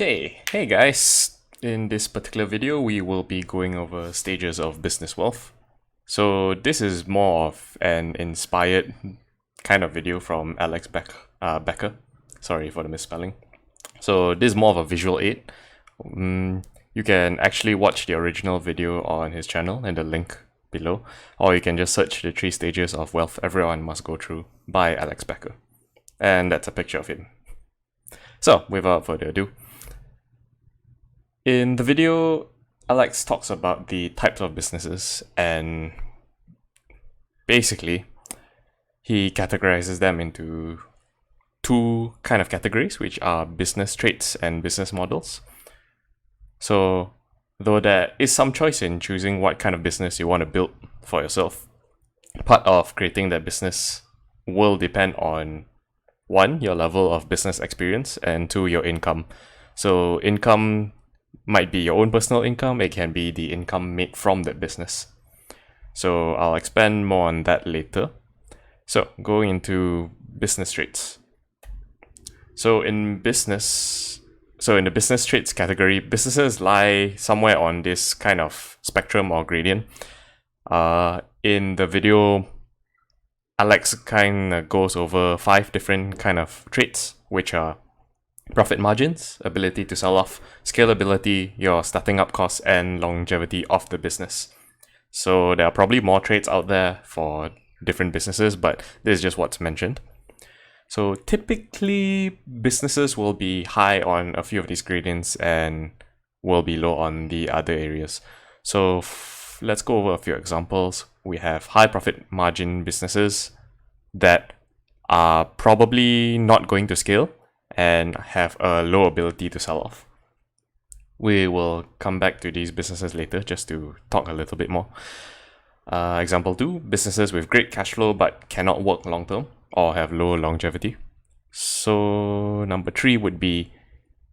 Okay, hey guys. In this particular video, we will be going over stages of business wealth. So this is more of an inspired kind of video from Alex Becker. Sorry for the misspelling. So this is more of a visual aid. You can actually watch the original video on his channel in the link below, or you can just search the 3 stages of wealth everyone must go through by Alex Becker. And that's a picture of him. So without further ado, in the video, Alex talks about the types of businesses, and basically he categorizes them into 2 kind of categories, which are business traits and business models. So though there is some choice in choosing what kind of business you want to build for yourself, part of creating that business will depend on 1, your level of business experience, and 2, your income. So income might be your own personal income, it can be the income made from that business. So I'll expand more on that later. So going into business traits. So in the business traits category, businesses lie somewhere on this kind of spectrum or gradient. In the video, Alex kind of goes over 5 different kind of traits, which are profit margins, ability to sell off, scalability, your starting up costs, and longevity of the business. So there are probably more traits out there for different businesses, but this is just what's mentioned. So typically, businesses will be high on a few of these gradients and will be low on the other areas. So let's go over a few examples. We have high profit margin businesses that are probably not going to scale and have a low ability to sell off. We will come back to these businesses later just to talk a little bit more. Example 2, businesses with great cash flow but cannot work long term or have low longevity. So number 3 would be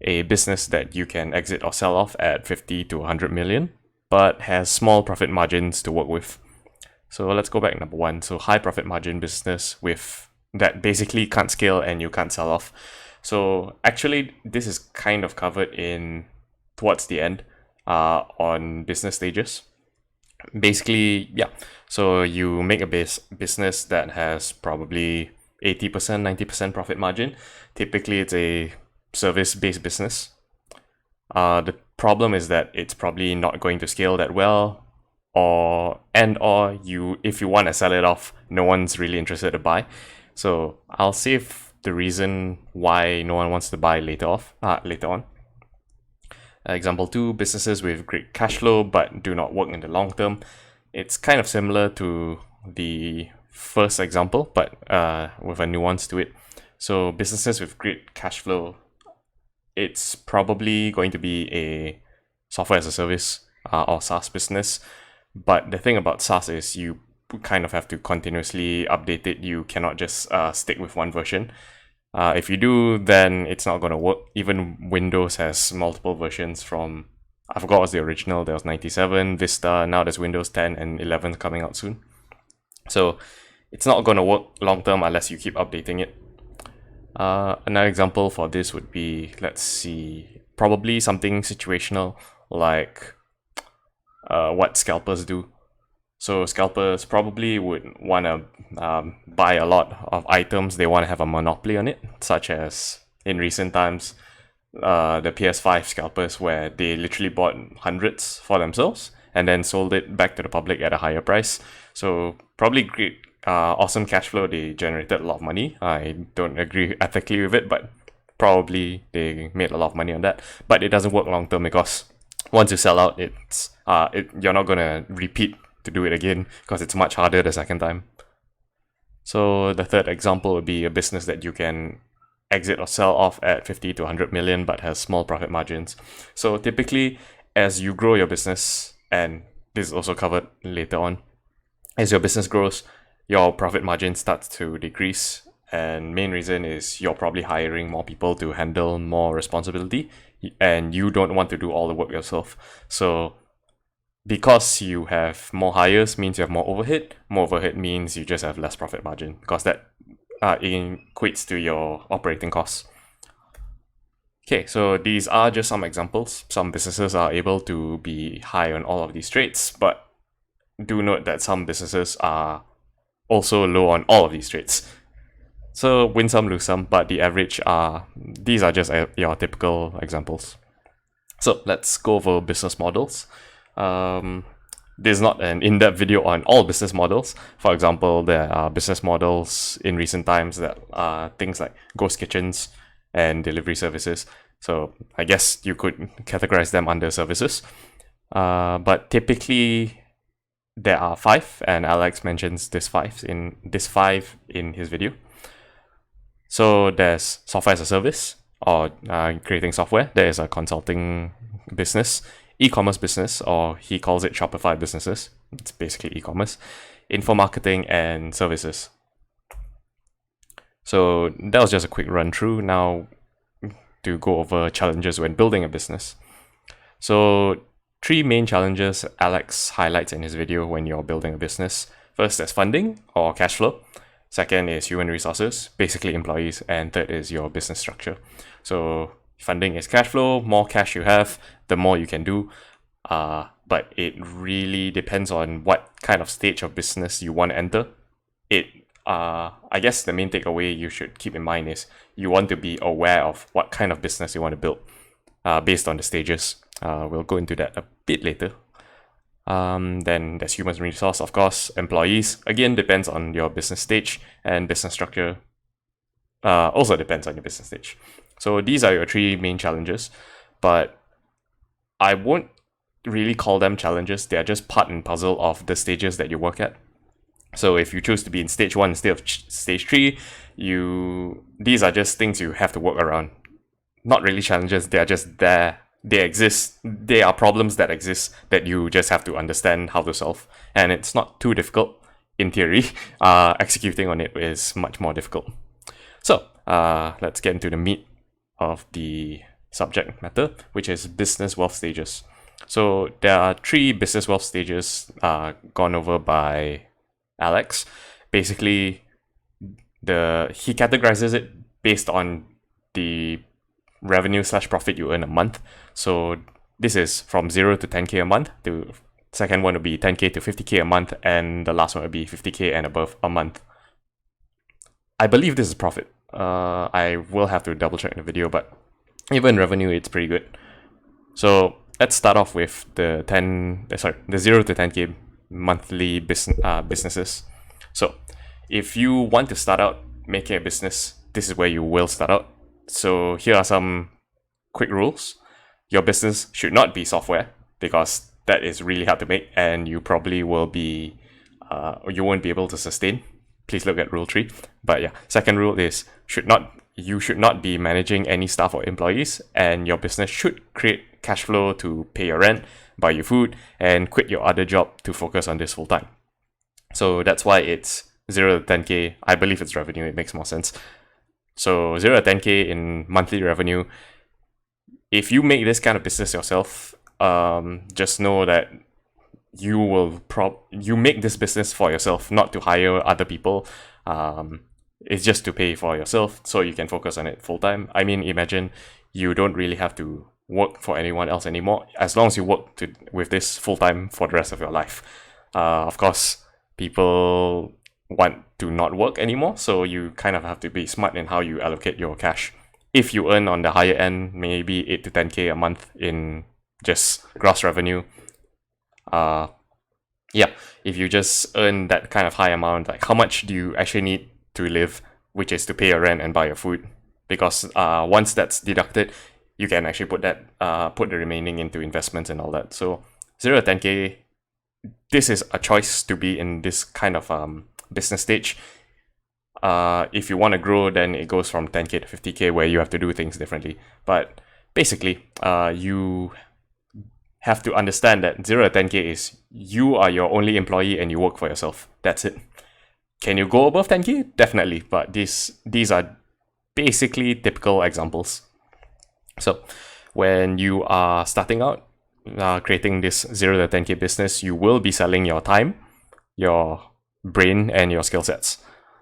a business that you can exit or sell off at 50 to 100 million but has small profit margins to work with. So let's go back number 1. So high profit margin business with that basically can't scale and you can't sell off. So actually this is kind of covered in towards the end on business stages. Basically, yeah, so you make a business that has probably 80%, 90% profit margin. Typically it's a service-based business. The problem is that it's probably not going to scale that well, or if you want to sell it off, no one's really interested to buy. So I'll save the reason why no one wants to buy later on. Example 2, businesses with great cash flow but do not work in the long term. It's kind of similar to the first example, but with a nuance to it. So businesses with great cash flow, it's probably going to be a software as a service or SaaS business. But the thing about SaaS is you kind of have to continuously update it. You cannot just stick with one version. If you do, then it's not going to work. Even Windows has multiple versions from, I forgot what's the original, there was 97, Vista, now there's Windows 10 and 11 coming out soon. So it's not going to work long term unless you keep updating it. Another example for this would be, let's see, probably something situational like what scalpers do. So scalpers probably would want to buy a lot of items. They want to have a monopoly on it, such as in recent times, the PS5 scalpers, where they literally bought hundreds for themselves and then sold it back to the public at a higher price. So probably great, awesome cash flow. They generated a lot of money. I don't agree ethically with it, but probably they made a lot of money on that. But it doesn't work long term because once you sell out, you're not gonna repeat to do it again because it's much harder the second time. So the third example would be a business that you can exit or sell off at 50 to 100 million but has small profit margins. So typically, as you grow your business, and this is also covered later on, as your business grows, your profit margin starts to decrease, and main reason is you're probably hiring more people to handle more responsibility and you don't want to do all the work yourself. So because you have more hires means you have more overhead. More overhead means you just have less profit margin because that equates to your operating costs. Okay, so these are just some examples. Some businesses are able to be high on all of these traits, but do note that some businesses are also low on all of these traits. So win some, lose some, but the average these are just your typical examples. So let's go over business models. This is not an in-depth video on all business models. For example, there are business models in recent times that are things like ghost kitchens and delivery services. So I guess you could categorize them under services. But typically there are 5, and Alex mentions this 5 in his video. So there's software as a service, or creating software. There is a consulting business, e-commerce business, or he calls it Shopify businesses. It's basically e-commerce, info marketing, and services. So that was just a quick run through. Now to go over challenges when building a business. So 3 main challenges Alex highlights in his video when you're building a business. First, there's funding or cash flow. Second is human resources, basically employees. And third is your business structure. So funding is cash flow. More cash you have, the more you can do. But it really depends on what kind of stage of business you want to enter. I guess the main takeaway you should keep in mind is you want to be aware of what kind of business you want to build based on the stages. We'll go into that a bit later. Then there's human resource, of course, employees. Again, depends on your business stage, and business structure also depends on your business stage. So these are your 3 main challenges, but I won't really call them challenges. They are just part and puzzle of the stages that you work at. So if you choose to be in stage 1 instead of stage 3, these are just things you have to work around. Not really challenges, they are just there. They exist. They are problems that exist that you just have to understand how to solve. And it's not too difficult in theory. Executing on it is much more difficult. So let's get into the meat of the subject matter, which is business wealth stages. So there are 3 business wealth stages gone over by Alex. Basically, he categorizes it based on the revenue / profit you earn a month. So this is from 0 to 10k a month. The second one would be 10k to 50k a month, and the last one would be 50k and above a month. I believe this is profit. I will have to double check in the video, but even revenue, it's pretty good. So let's start off with the 0 to 10k monthly businesses. So if you want to start out making a business, this is where you will start out. So here are some quick rules. Your business should not be software, because that is really hard to make, and you probably will be you won't be able to sustain. Please look at rule 3. But yeah, second rule is you should not be managing any staff or employees, and your business should create cash flow to pay your rent, buy your food, and quit your other job to focus on this full time. So that's why it's 0 to 10k. I believe it's revenue, it makes more sense. So 0 to 10k in monthly revenue. If you make this kind of business yourself, just know that you make this business for yourself, not to hire other people. It's just to pay for yourself, so you can focus on it full time. I mean, imagine you don't really have to work for anyone else anymore, as long as you work with this full time for the rest of your life. Of course, people want to not work anymore, so you kind of have to be smart in how you allocate your cash. If you earn on the higher end, maybe 8 to 10k a month in just gross revenue, if you just earn that kind of high amount, like how much do you actually need to live, which is to pay your rent and buy your food? Because once that's deducted, you can actually put the remaining into investments and all that. So 0 to 10k, this is a choice to be in this kind of business stage. If you want to grow, then it goes from 10k to 50k, where you have to do things differently. But basically, you have to understand that 0 to 10k is you are your only employee and you work for yourself. That's it. Can you go above 10k? Definitely, but these are basically typical examples. So when you are starting out, creating this 0 to 10k business, you will be selling your time, your brain, and your skill sets.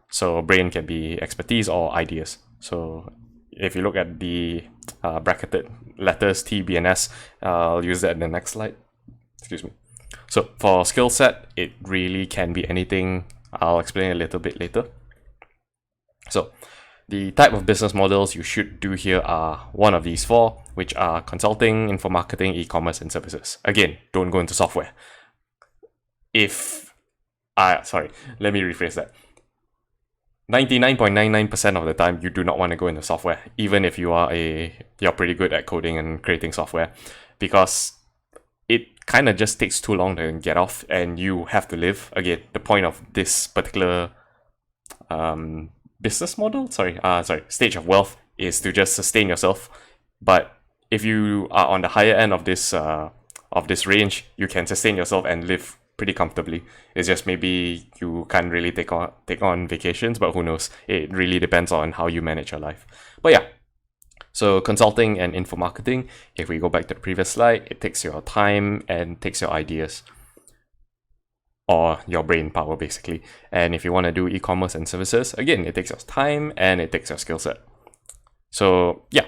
So brain can be expertise or ideas. So if you look at the bracketed letters T, B, and S. I'll use that in the next slide. Excuse me. So for skill set, it really can be anything. I'll explain a little bit later. So the type of business models you should do here are one of these four, which are consulting, info marketing, e-commerce, and services. Again, don't go into software. Sorry, let me rephrase that. 99.99% of the time, you do not want to go into software, even if you're pretty good at coding and creating software, because it kind of just takes too long to get off, and you have to live. Again, the point of this particular business model, stage of wealth, is to just sustain yourself. But if you are on the higher end of this range, you can sustain yourself and live pretty comfortably. It's just maybe you can't really take on vacations, but who knows? It really depends on how you manage your life. But yeah, so consulting and info marketing, if we go back to the previous slide, it takes your time and takes your ideas, or your brain power basically. And if you want to do e-commerce and services, again, it takes your time and it takes your skill set. So yeah,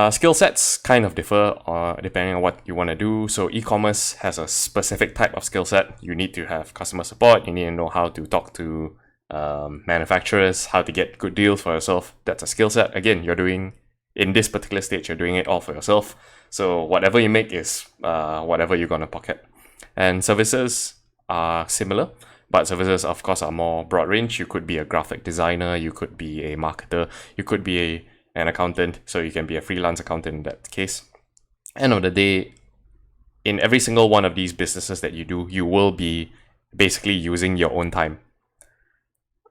skill sets kind of differ depending on what you want to do. So e-commerce has a specific type of skill set. You need to have customer support. You need to know how to talk to manufacturers, how to get good deals for yourself. That's a skill set. Again, in this particular stage, you're doing it all for yourself. So whatever you make is whatever you're going to pocket. And services are similar, but services, of course, are more broad range. You could be a graphic designer, you could be a marketer, you could be an accountant, so you can be a freelance accountant in that case. End of the day, in every single one of these businesses that you do, you will be basically using your own time.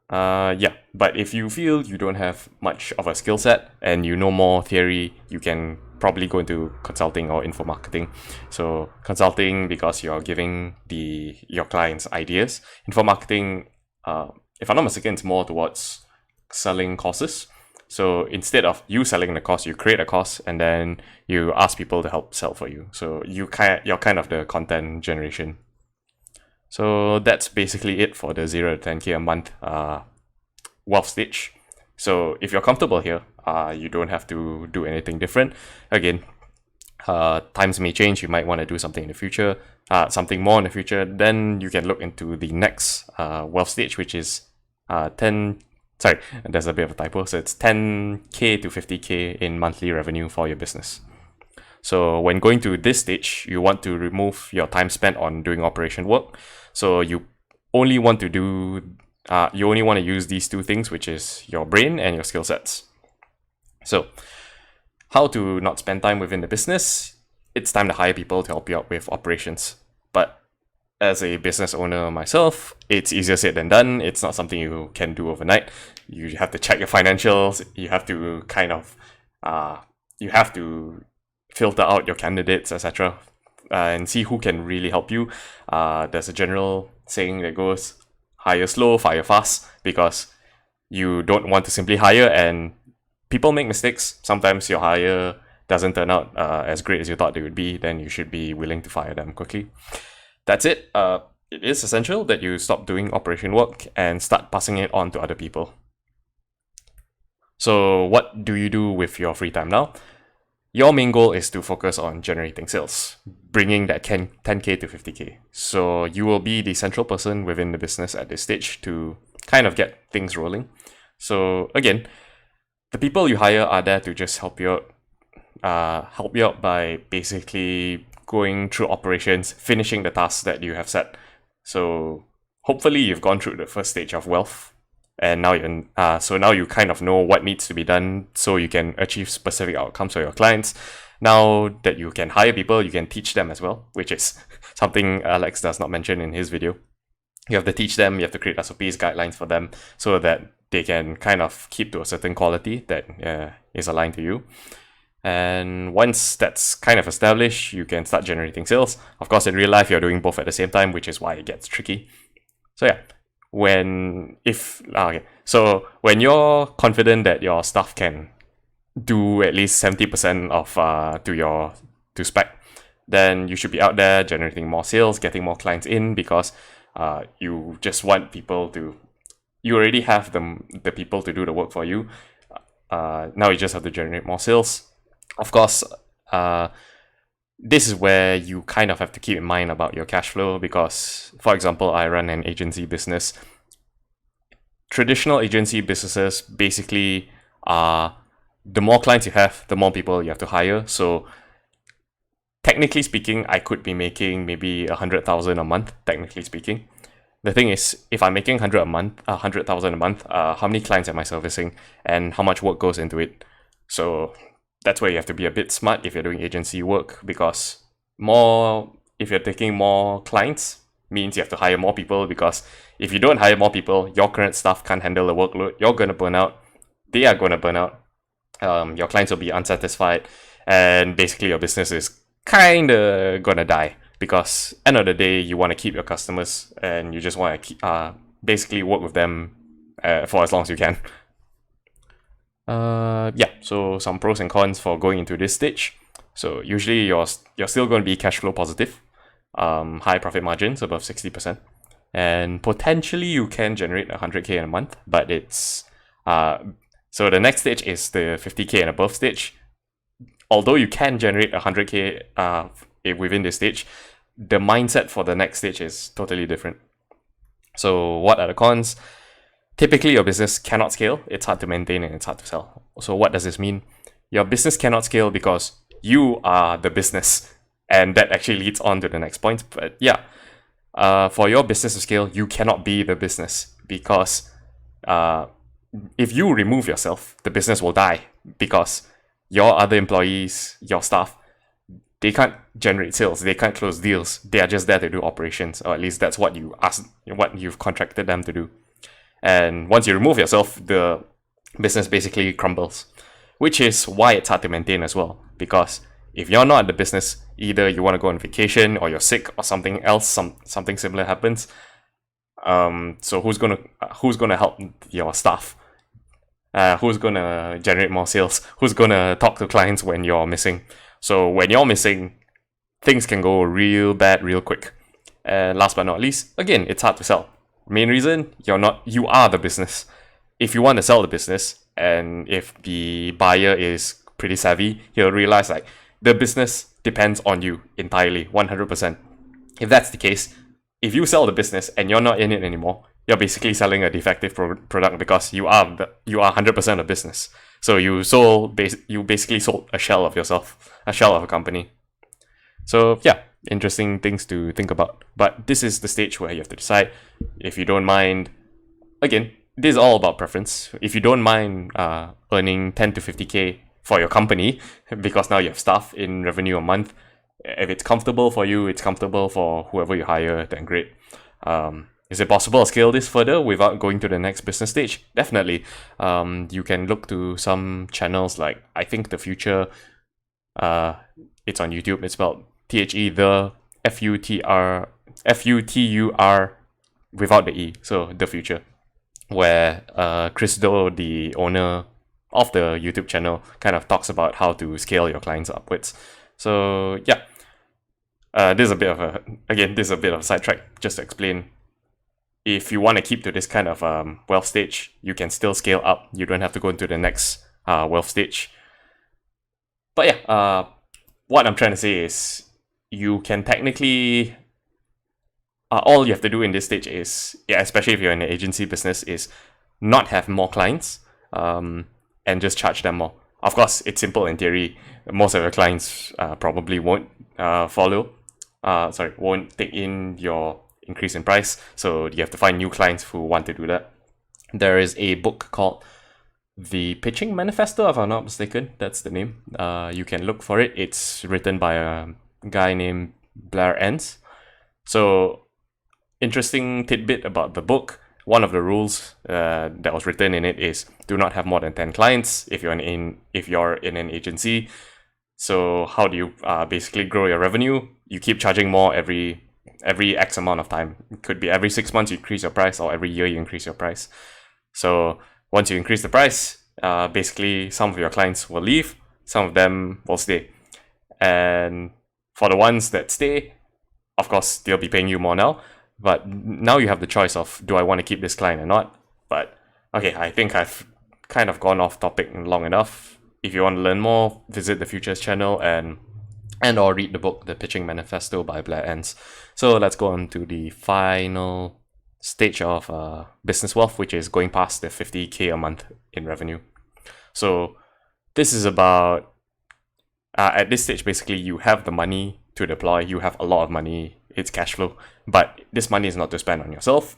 But if you feel you don't have much of a skill set and you know more theory, you can probably go into consulting or info marketing. So consulting, because you're giving your clients ideas. Info marketing, if I'm not mistaken, it's more towards selling courses. So instead of you selling the course, you create a course and then you ask people to help sell for you. So you're kind of the content generation. So that's basically it for the 0 to 10K a month wealth stage. So if you're comfortable here, you don't have to do anything different. Again, times may change. You might want to do something in the future, something more in the future. Then you can look into the next wealth stage, which is 10. Sorry, there's a bit of a typo. So it's 10K to 50K in monthly revenue for your business. So when going to this stage, you want to remove your time spent on doing operation work. So you only want to use these two things, which is your brain and your skill sets. So how to not spend time within the business? It's time to hire people to help you out with operations. But as a business owner myself, it's easier said than done. It's not something you can do overnight. You have to check your financials. You have to filter out your candidates, etc., and see who can really help you. There's a general saying that goes, hire slow, fire fast, because you don't want to simply hire, and people make mistakes. Sometimes your hire doesn't turn out as great as you thought it would be, then you should be willing to fire them quickly. That's it. It is essential that you stop doing operation work and start passing it on to other people. So what do you do with your free time now? Your main goal is to focus on generating sales, bringing that 10K to 50K. So you will be the central person within the business at this stage to kind of get things rolling. So again, the people you hire are there to just help you out by basically going through operations, finishing the tasks that you have set. So hopefully you've gone through the first stage of wealth, and now you kind of know what needs to be done so you can achieve specific outcomes for your clients. Now that you can hire people, you can teach them as well, which is something Alex does not mention in his video. You have to teach them, you have to create SOPs, guidelines for them, so that they can kind of keep to a certain quality that is aligned to you. And once that's kind of established, you can start generating sales. Of course, in real life, you're doing both at the same time, which is why it gets tricky. So yeah, when you're confident that your staff can do at least 70% of to spec, then you should be out there generating more sales, getting more clients in, because you just want people to. You already have the people to do the work for you. now you just have to generate more sales. Of course, this is where you kind of have to keep in mind about your cash flow because, for example, I run an agency business. Traditional agency businesses basically are the more clients you have, the more people you have to hire. So technically speaking, I could be making maybe 100,000 a month, technically speaking. The thing is, if I'm making 100,000 a month, how many clients am I servicing and how much work goes into it? So that's where you have to be a bit smart if you're doing agency work because if you're taking more clients, means you have to hire more people because if you don't hire more people, your current staff can't handle the workload. You're going to burn out. They are going to burn out. Your clients will be unsatisfied and basically your business is kind of going to die. Because end of the day, you want to keep your customers and you just want to basically work with them for as long as you can. So some pros and cons for going into this stage. So usually you're still going to be cash flow positive, high profit margins above 60%, and potentially you can generate 100k in a month. But it's so the next stage is the 50k and above stage. Although you can generate 100k within this stage, the mindset for the next stage is totally different. So what are the cons? Typically, your business cannot scale. It's hard to maintain and it's hard to sell. So what does this mean? Your business cannot scale because you are the business. And that actually leads on to the next point. But yeah, for your business to scale, you cannot be the business because if you remove yourself, the business will die because your other employees, your staff, they can't generate sales. They can't close deals. They are just there to do operations, or at least that's what you've contracted them to do. And once you remove yourself, the business basically crumbles, which is why it's hard to maintain as well. Because if you're not in the business, either you want to go on vacation or you're sick or something else, something similar happens. So who's gonna help your staff? Who's gonna generate more sales? Who's gonna talk to clients when you're missing? So when you're missing, things can go real bad real quick. And last but not least, again, it's hard to sell. Main reason, you are the business. If you want to sell the business, and if the buyer is pretty savvy, he'll realize like the business depends on you entirely, 100%. If that's the case, if you sell the business and you're not in it anymore, you're basically selling a defective product because you are 100% a business. So you basically sold a shell of yourself, a shell of a company. So yeah, interesting things to think about. But this is the stage where you have to decide if you don't mind. Again, this is all about preference. If you don't mind earning 10 to 50k for your company, because now you have staff in revenue a month, if it's comfortable for you, it's comfortable for whoever you hire, then great. Is it possible to scale this further without going to the next business stage? Definitely. You can look to some channels like, I think The Future. It's on YouTube. It's spelled THE, the FUTUR without the E. So The Future. Where Chris Do, the owner of the YouTube channel, kind of talks about how to scale your clients upwards. So yeah. This is a bit of a sidetrack just to explain. If you want to keep to this kind of wealth stage, you can still scale up. You don't have to go into the next wealth stage. But yeah, what I'm trying to say is you can technically all you have to do in this stage is, especially if you're in an agency business, is not have more clients and just charge them more. Of course, it's simple in theory. Most of your clients probably won't won't take in your increase in price. So you have to find new clients who want to do that. There is a book called The Pitching Manifesto, if I'm not mistaken. That's the name. You can look for it. It's written by a guy named Blair Enns. So interesting tidbit about the book. One of the rules that was written in it is do not have more than 10 clients if you're in an agency. So how do you basically grow your revenue? You keep charging more every X amount of time. It could be every 6 months you increase your price, or every year you increase your price. So once you increase the price, basically some of your clients will leave, some of them will stay. And for the ones that stay, of course, they'll be paying you more now. But now you have the choice of, do I want to keep this client or not? But okay, I think I've kind of gone off topic long enough. If you want to learn more, visit the Futures channel and or read the book The Pitching Manifesto by Blair Enns. So let's go on to the final stage of business wealth, which is going past the 50K a month in revenue. So this is about at this stage, basically, you have the money to deploy, you have a lot of money, it's cash flow, but this money is not to spend on yourself,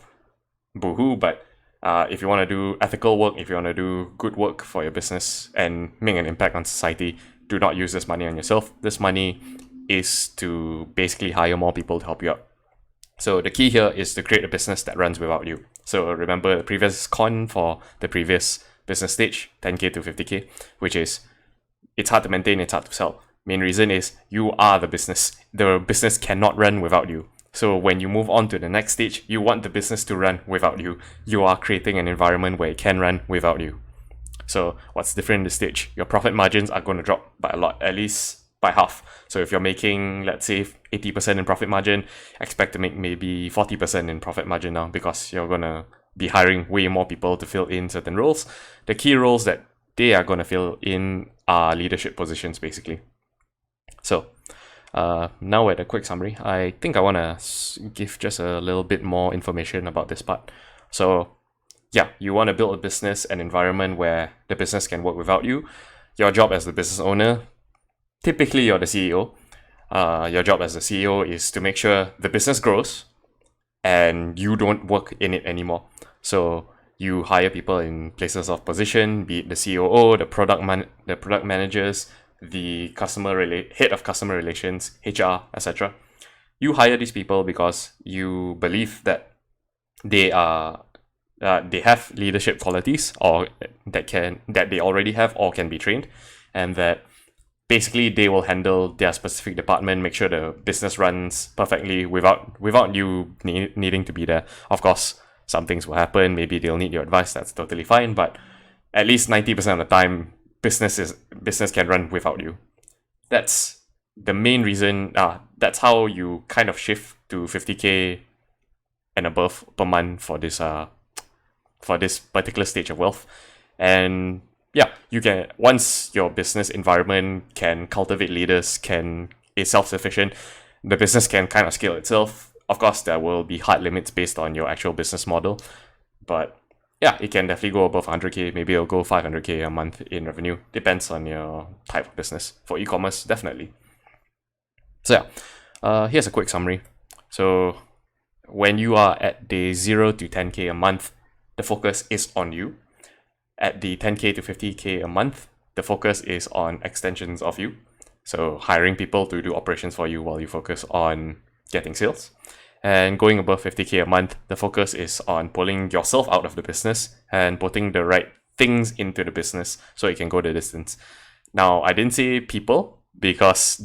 boohoo. But if you want to do ethical work, if you want to do good work for your business and make an impact on society, do not use this money on yourself. This money is to basically hire more people to help you out. So the key here is to create a business that runs without you. So remember the previous con for the previous business stage, 10K to 50K, which is it's hard to maintain, it's hard to sell. Main reason is you are the business. The business cannot run without you. So when you move on to the next stage, you want the business to run without you. You are creating an environment where it can run without you. So what's different in this stage? Your profit margins are going to drop by a lot, at least by half. So if you're making, let's say, 80% in profit margin, expect to make maybe 40% in profit margin now, because you're going to be hiring way more people to fill in certain roles. The key roles that they are going to fill in are leadership positions, basically. So now at a quick summary, I think I want to give just a little bit more information about this part. So yeah, you want to build a business, an environment where the business can work without you. Your job as the business owner, typically you're the CEO. Your job as the CEO is to make sure the business grows and you don't work in it anymore. So you hire people in places of position, be it the COO, the product managers, the head of customer relations, HR, etc. You hire these people because you believe that they have leadership qualities, or that they already have or can be trained, and that basically they will handle their specific department, make sure the business runs perfectly without you needing to be there. Of course, some things will happen, maybe they'll need your advice, that's totally fine, but at least 90% of the time, business can run without you. That's the main reason. That's how you kind of shift to 50K and above per month for this particular stage of wealth. And yeah, you can, once your business environment can cultivate leaders, is self-sufficient, the business can kind of scale itself. Of course, there will be hard limits based on your actual business model, but yeah, it can definitely go above 100K. Maybe it'll go 500K a month in revenue. Depends on your type of business. For e-commerce, definitely. So yeah, here's a quick summary. So when you are at the 0 to 10K a month, the focus is on you. At the 10K to 50K a month, the focus is on extensions of you. So hiring people to do operations for you while you focus on getting sales. And going above 50K a month, the focus is on pulling yourself out of the business and putting the right things into the business so it can go the distance. Now, I didn't say people because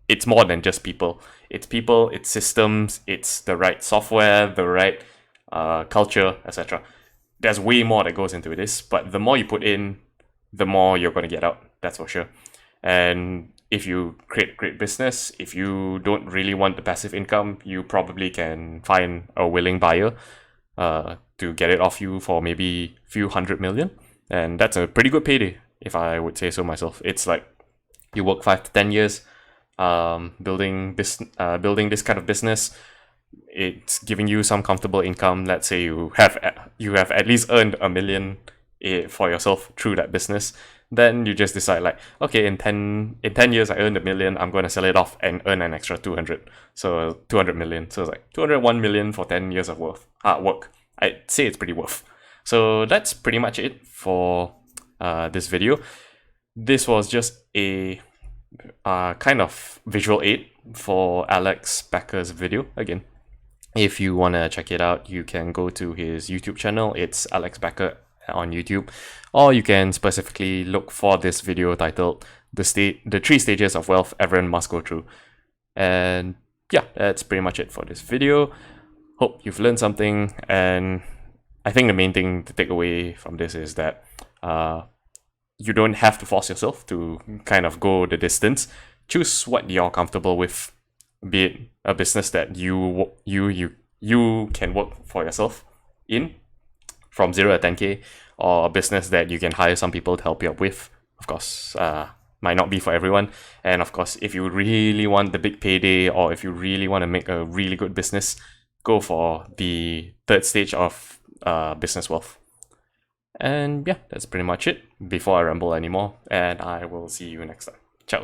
it's more than just people. It's people, it's systems, it's the right software, the right culture, etc. There's way more that goes into this, but the more you put in, the more you're going to get out. That's for sure. And if you create great business, if you don't really want the passive income, you probably can find a willing buyer to get it off you for maybe a few 100 million. And that's a pretty good payday, if I would say so myself. It's like you work 5 to 10 years building this kind of business. It's giving you some comfortable income. Let's say you have at least earned $1 million for yourself through that business. Then you just decide like, okay, in 10 years I earned $1 million, I'm going to sell it off and earn an extra 200. So 200 million. So it's like 201 million for 10 years of work. I'd say it's pretty worth. So that's pretty much it for this video. This was just a kind of visual aid for Alex Becker's video. Again, if you want to check it out, you can go to his YouTube channel. It's Alex Becker on YouTube, or you can specifically look for this video titled the 3 stages of wealth everyone must go through. And yeah, that's pretty much it for this video. Hope you've learned something, and I think the main thing to take away from this is that you don't have to force yourself to kind of go the distance. Choose what you're comfortable with, be it a business that you can work for yourself in, from 0 to 10K, or a business that you can hire some people to help you out with. Of course, might not be for everyone. And of course, if you really want the big payday, or if you really want to make a really good business, go for the third stage of business wealth. And yeah, that's pretty much it before I ramble anymore. And I will see you next time. Ciao.